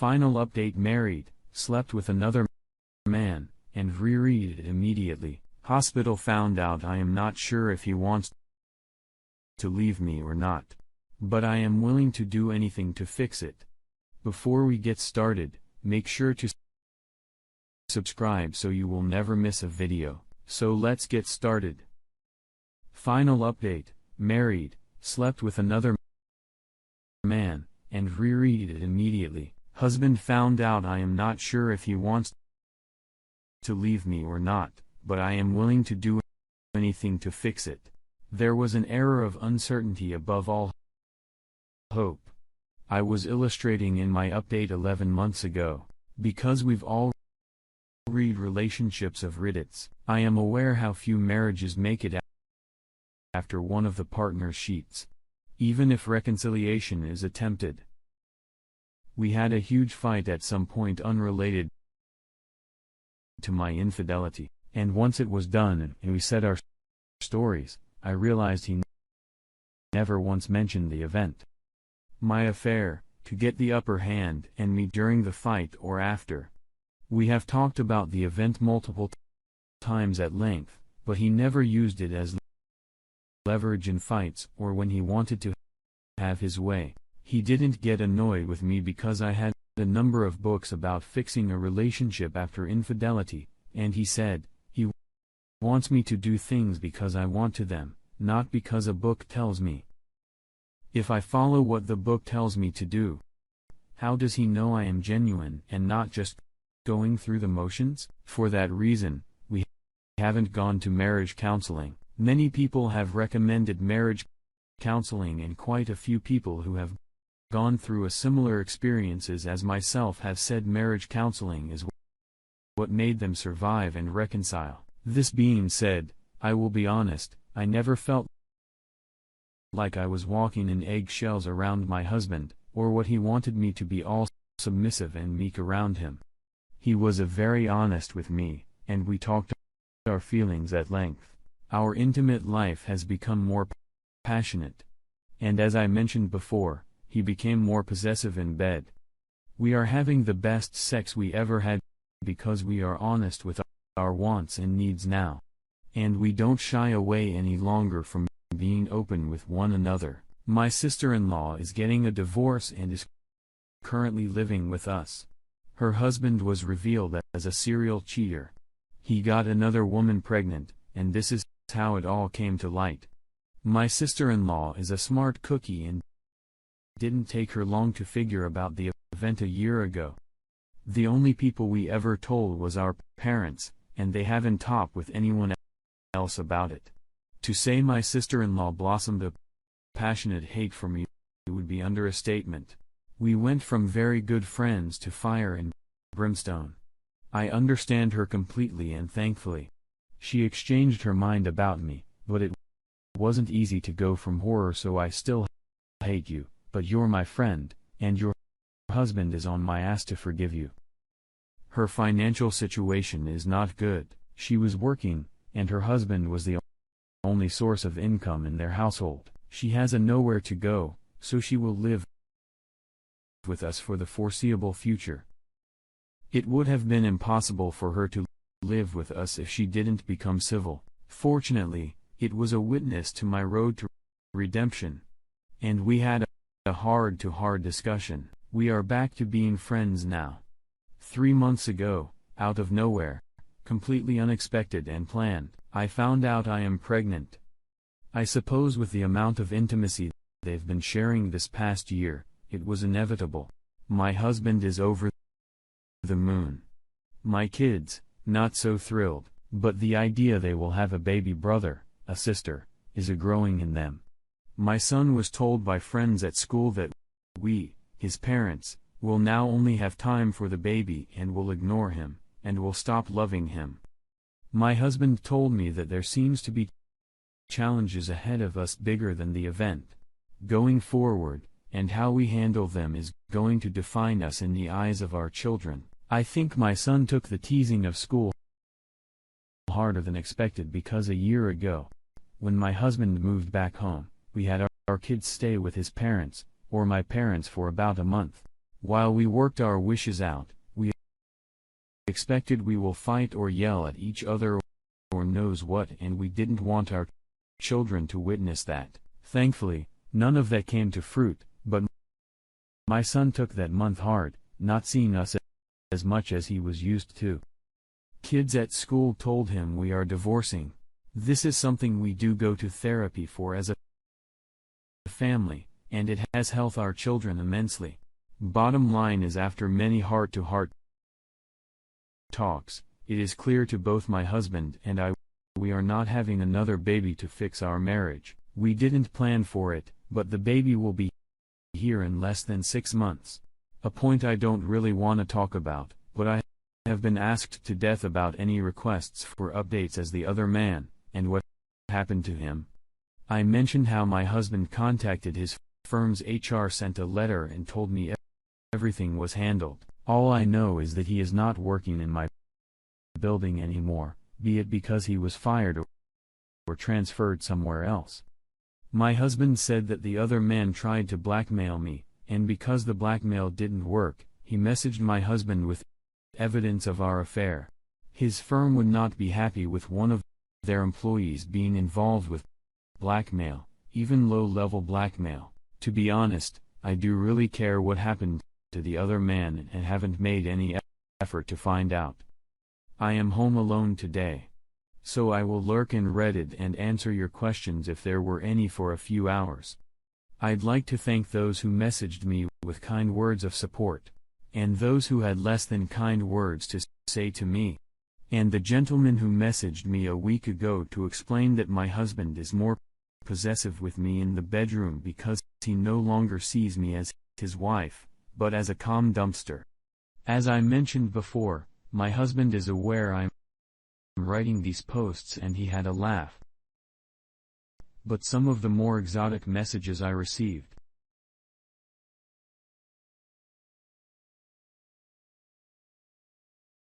Final update: married, slept with another man, and reread it immediately. Hospital found out I am not sure if he wants to leave me or not. But I am willing to do anything to fix it. Before we get started, make sure to subscribe so you will never miss a video. So let's get started. Final update: married, slept with another man, and reread it immediately. Husband found out I am not sure if he wants to leave me or not, but I am willing to do anything to fix it. There was an era of uncertainty above all hope. I was illustrating in my update 11 months ago. Because we've all read relationships of Reddits, I am aware how few marriages make it after one of the partners cheats, even if reconciliation is attempted. We had a huge fight at some point unrelated to my infidelity, and once it was done and we said our stories, I realized he never once mentioned the event. My affair, to get the upper hand and me during the fight or after. We have talked about the event multiple times at length, but he never used it as leverage in fights or when he wanted to have his way. He didn't get annoyed with me because I had a number of books about fixing a relationship after infidelity, and he said, he wants me to do things because I want to them, not because a book tells me. If I follow what the book tells me to do, how does he know I am genuine and not just going through the motions? For that reason, we haven't gone to marriage counseling. Many people have recommended marriage counseling, and quite a few people who have gone through a similar experiences as myself have said marriage counseling is what made them survive and reconcile. This being said, I will be honest, I never felt like I was walking in eggshells around my husband, or what he wanted me to be, all submissive and meek around him. He was very honest with me, and we talked our feelings at length. Our intimate life has become more passionate. And as I mentioned before, he became more possessive in bed. We are having the best sex we ever had because we are honest with our wants and needs now. And we don't shy away any longer from being open with one another. My sister-in-law is getting a divorce and is currently living with us. Her husband was revealed as a serial cheater. He got another woman pregnant, and this is how it all came to light. My sister-in-law is a smart cookie and didn't take her long to figure about the event a year ago. The only people we ever told was our parents, and they haven't talked with anyone else about it. To say my sister-in-law blossomed a passionate hate for me would be understatement. We went from very good friends to fire and brimstone. I understand her completely, and thankfully, she exchanged her mind about me, but it wasn't easy to go from horror "so I still hate you, but you're my friend, and your husband is on my ass to forgive you." Her financial situation is not good. She was working, and her husband was the only source of income in their household. She has nowhere to go, so she will live with us for the foreseeable future. It would have been impossible for her to live with us if she didn't become civil. Fortunately, it was a witness to my road to redemption. And we had a hard-to-hard discussion. We are back to being friends now. 3 months ago, out of nowhere, completely unexpected and planned, I found out I am pregnant. I suppose with the amount of intimacy they've been sharing this past year, it was inevitable. My husband is over the moon. My kids, not so thrilled, but the idea they will have a baby brother, a sister, is growing in them. My son was told by friends at school that we, his parents, will now only have time for the baby and will ignore him, and will stop loving him. My husband told me that there seems to be challenges ahead of us bigger than the event going forward, and how we handle them is going to define us in the eyes of our children. I think my son took the teasing of school harder than expected because a year ago, when my husband moved back home, we had our kids stay with his parents, or my parents, for about a month. While we worked our wishes out, we expected we will fight or yell at each other or knows what, and we didn't want our children to witness that. Thankfully, none of that came to fruit, but my son took that month hard, not seeing us as much as he was used to. Kids at school told him we are divorcing. This is something we do go to therapy for as a family, and it has helped our children immensely. Bottom line is, after many heart-to-heart talks, it is clear to both my husband and I we are not having another baby to fix our marriage. We didn't plan for it, but the baby will be here in less than 6 months. A point I don't really want to talk about, but I have been asked to death about any requests for updates as the other man, and what happened to him. I mentioned how my husband contacted his firm's HR, sent a letter and told me everything was handled. All I know is that he is not working in my building anymore, be it because he was fired or transferred somewhere else. My husband said that the other man tried to blackmail me, and because the blackmail didn't work, he messaged my husband with evidence of our affair. His firm would not be happy with one of their employees being involved with blackmail, even low-level blackmail. To be honest, I do really care what happened to the other man and haven't made any effort to find out. I am home alone today, so I will lurk in Reddit and answer your questions if there were any for a few hours. I'd like to thank those who messaged me with kind words of support, and those who had less than kind words to say to me, and the gentleman who messaged me a week ago to explain that my husband is more possessive with me in the bedroom because he no longer sees me as his wife, but as a calm dumpster. As I mentioned before, my husband is aware I'm writing these posts and he had a laugh. But some of the more exotic messages I received